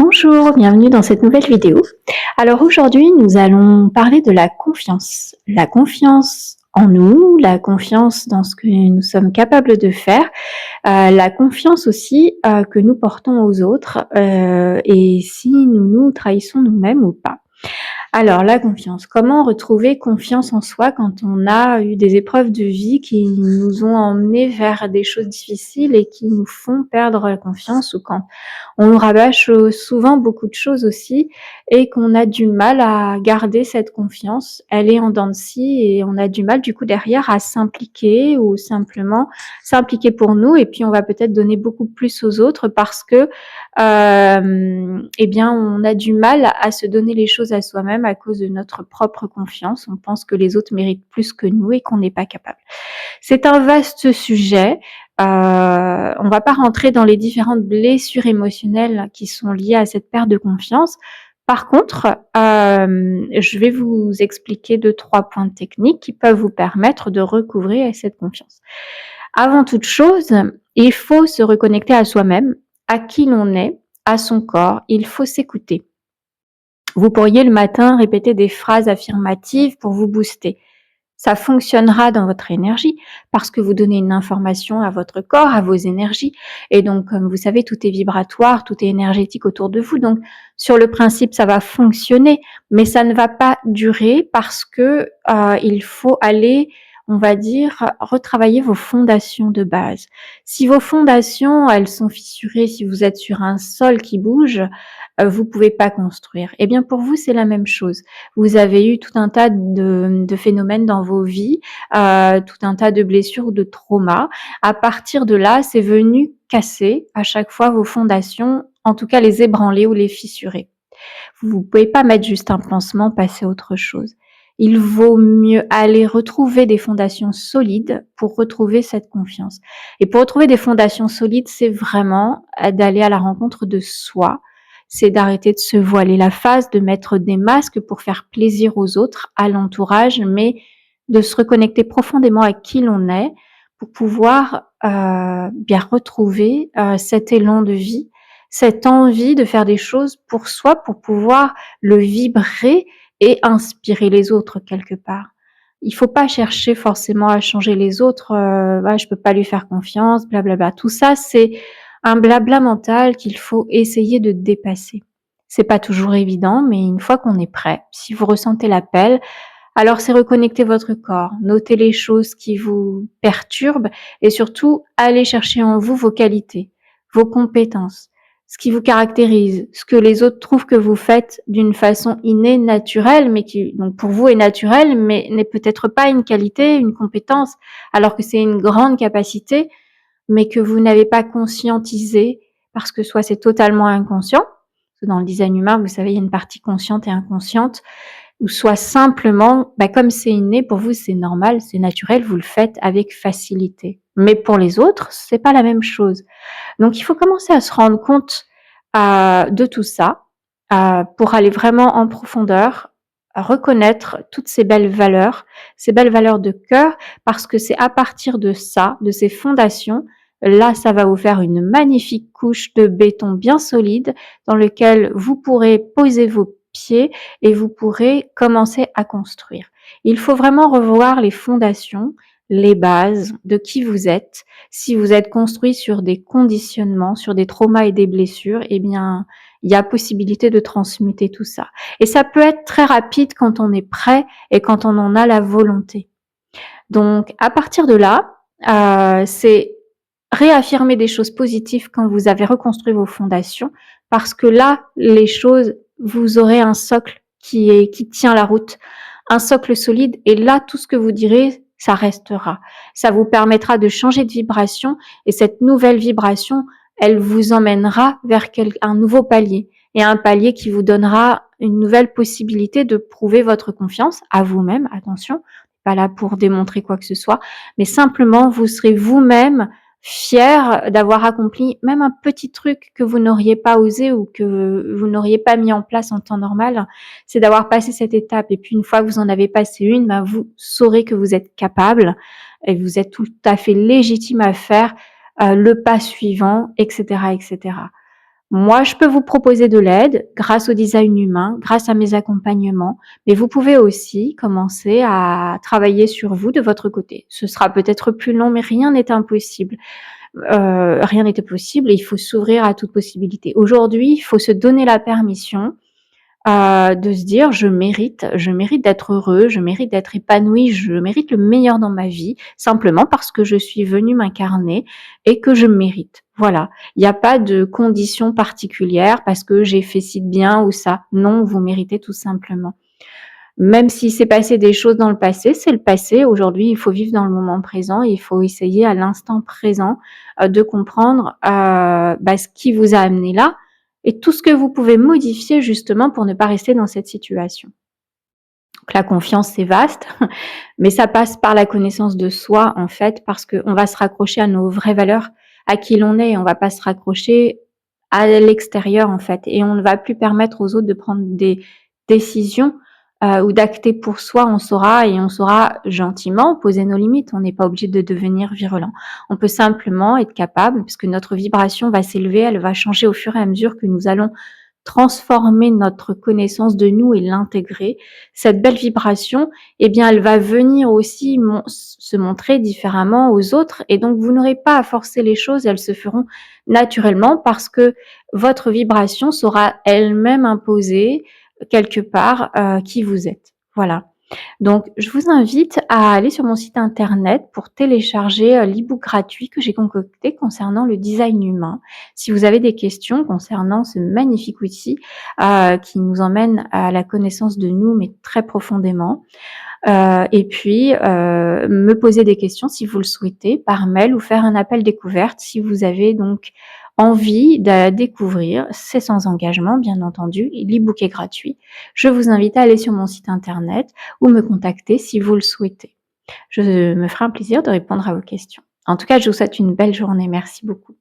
Bonjour, bienvenue dans cette nouvelle vidéo. Alors aujourd'hui, nous allons parler de la confiance. La confiance en nous, la confiance dans ce que nous sommes capables de faire, la confiance aussi que nous portons aux autres et si nous nous trahissons nous-mêmes ou pas. Alors la confiance, comment retrouver confiance en soi quand on a eu des épreuves de vie qui nous ont emmenés vers des choses difficiles et qui nous font perdre la confiance ou quand on nous rabâche, souvent beaucoup de choses aussi et qu'on a du mal à garder cette confiance. Elle est en dents de scie et on a du mal du coup derrière à s'impliquer ou simplement s'impliquer pour nous et puis on va peut-être donner beaucoup plus aux autres parce que, eh bien on a du mal à se donner les choses à soi-même à cause de notre propre confiance. On pense que les autres méritent plus que nous et qu'on n'est pas capable. C'est un vaste sujet. On va pas rentrer dans les différentes blessures émotionnelles qui sont liées à cette perte de confiance. Par contre, je vais vous expliquer 2-3 points techniques qui peuvent vous permettre de recouvrer cette confiance. Avant toute chose, il faut se reconnecter à soi-même, à qui l'on est, à son corps. Il faut s'écouter. Vous pourriez le matin répéter des phrases affirmatives pour vous booster. Ça fonctionnera dans votre énergie parce que vous donnez une information à votre corps, à vos énergies. Et donc, comme vous savez, tout est vibratoire, tout est énergétique autour de vous. Donc, sur le principe, ça va fonctionner, mais ça ne va pas durer parce que il faut aller, on va dire, retravailler vos fondations de base. Si vos fondations, elles sont fissurées, si vous êtes sur un sol qui bouge, vous pouvez pas construire. Eh bien, pour vous, c'est la même chose. Vous avez eu tout un tas de phénomènes dans vos vies, tout un tas de blessures ou de traumas. À partir de là, c'est venu casser à chaque fois vos fondations, en tout cas les ébranler ou les fissurer. Vous pouvez pas mettre juste un pansement, passer à autre chose. Il vaut mieux aller retrouver des fondations solides pour retrouver cette confiance. Et pour retrouver des fondations solides, c'est vraiment d'aller à la rencontre de soi. C'est d'arrêter de se voiler la face, de mettre des masques pour faire plaisir aux autres, à l'entourage, mais de se reconnecter profondément à qui l'on est pour pouvoir bien retrouver cet élan de vie, cette envie de faire des choses pour soi, pour pouvoir le vibrer et inspirer les autres quelque part. Il faut pas chercher forcément à changer les autres, «Ouais, je peux pas lui faire confiance, blablabla». Tout ça, c'est un blabla mental qu'il faut essayer de dépasser. C'est pas toujours évident, mais une fois qu'on est prêt, si vous ressentez l'appel, alors c'est reconnecter votre corps, noter les choses qui vous perturbent et surtout aller chercher en vous vos qualités, vos compétences, ce qui vous caractérise, ce que les autres trouvent que vous faites d'une façon innée, naturelle, mais qui donc pour vous est naturelle, mais n'est peut-être pas une qualité, une compétence, alors que c'est une grande capacité, mais que vous n'avez pas conscientisé parce que soit c'est totalement inconscient, parce que dans le design humain, vous savez, il y a une partie consciente et inconsciente, ou soit simplement, comme c'est inné, pour vous c'est normal, c'est naturel, vous le faites avec facilité. Mais pour les autres, c'est pas la même chose. Donc il faut commencer à se rendre compte de tout ça pour aller vraiment en profondeur, à reconnaître toutes ces belles valeurs de cœur, parce que c'est à partir de ça, de ces fondations, là ça va vous faire une magnifique couche de béton bien solide dans lequel vous pourrez poser vos pieds et vous pourrez commencer à construire. Il faut vraiment revoir les fondations, les bases de qui vous êtes. Si vous êtes construit sur des conditionnements, sur des traumas et des blessures, eh bien, il y a possibilité de transmuter tout ça. Et ça peut être très rapide quand on est prêt et quand on en a la volonté. Donc, à partir de là, c'est réaffirmer des choses positives quand vous avez reconstruit vos fondations, parce que là, les choses, vous aurez un socle qui tient la route, un socle solide, et là, tout ce que vous direz, ça restera. Ça vous permettra de changer de vibration, et cette nouvelle vibration, elle vous emmènera vers un nouveau palier, et un palier qui vous donnera une nouvelle possibilité de prouver votre confiance à vous-même, attention, pas là pour démontrer quoi que ce soit, mais simplement vous serez vous-même fier d'avoir accompli même un petit truc que vous n'auriez pas osé ou que vous n'auriez pas mis en place en temps normal. C'est d'avoir passé cette étape, et puis une fois que vous en avez passé une, vous saurez que vous êtes capable et vous êtes tout à fait légitime à faire le pas suivant, etc., etc. Moi, je peux vous proposer de l'aide grâce au design humain, grâce à mes accompagnements, mais vous pouvez aussi commencer à travailler sur vous de votre côté. Ce sera peut-être plus long, mais rien n'est impossible. Rien n'était possible et il faut s'ouvrir à toute possibilité. Aujourd'hui, il faut se donner la permission de se dire: je mérite d'être heureux, je mérite d'être épanoui, je mérite le meilleur dans ma vie, simplement parce que je suis venu m'incarner et que je mérite. Voilà. Il n'y a pas de conditions particulières parce que j'ai fait ci de bien ou ça. Non, vous méritez tout simplement. Même s'il s'est passé des choses dans le passé, c'est le passé. Aujourd'hui, il faut vivre dans le moment présent. Il faut essayer à l'instant présent de comprendre ce qui vous a amené là et tout ce que vous pouvez modifier justement pour ne pas rester dans cette situation. Donc la confiance, c'est vaste, mais ça passe par la connaissance de soi en fait, parce qu'on va se raccrocher à nos vraies valeurs, à qui l'on est. On va pas se raccrocher à l'extérieur en fait, et on ne va plus permettre aux autres de prendre des décisions ou d'acter pour soi. On saura gentiment poser nos limites. On n'est pas obligé de devenir virulent. On peut simplement être capable, puisque notre vibration va s'élever, elle va changer au fur et à mesure que nous allons transformer notre connaissance de nous et l'intégrer. Cette belle vibration, eh bien, elle va venir aussi se montrer différemment aux autres, et donc vous n'aurez pas à forcer les choses, elles se feront naturellement parce que votre vibration saura elle-même imposer quelque part qui vous êtes. Voilà. Donc, je vous invite à aller sur mon site internet pour télécharger l'e-book gratuit que j'ai concocté concernant le design humain. Si vous avez des questions concernant ce magnifique outil qui nous emmène à la connaissance de nous, mais très profondément. Et puis, me poser des questions si vous le souhaitez par mail ou faire un appel découverte si vous avez donc envie de découvrir. C'est sans engagement, bien entendu. L'e-book est gratuit. Je vous invite à aller sur mon site internet ou me contacter si vous le souhaitez. Je me ferai un plaisir de répondre à vos questions. En tout cas, je vous souhaite une belle journée. Merci beaucoup.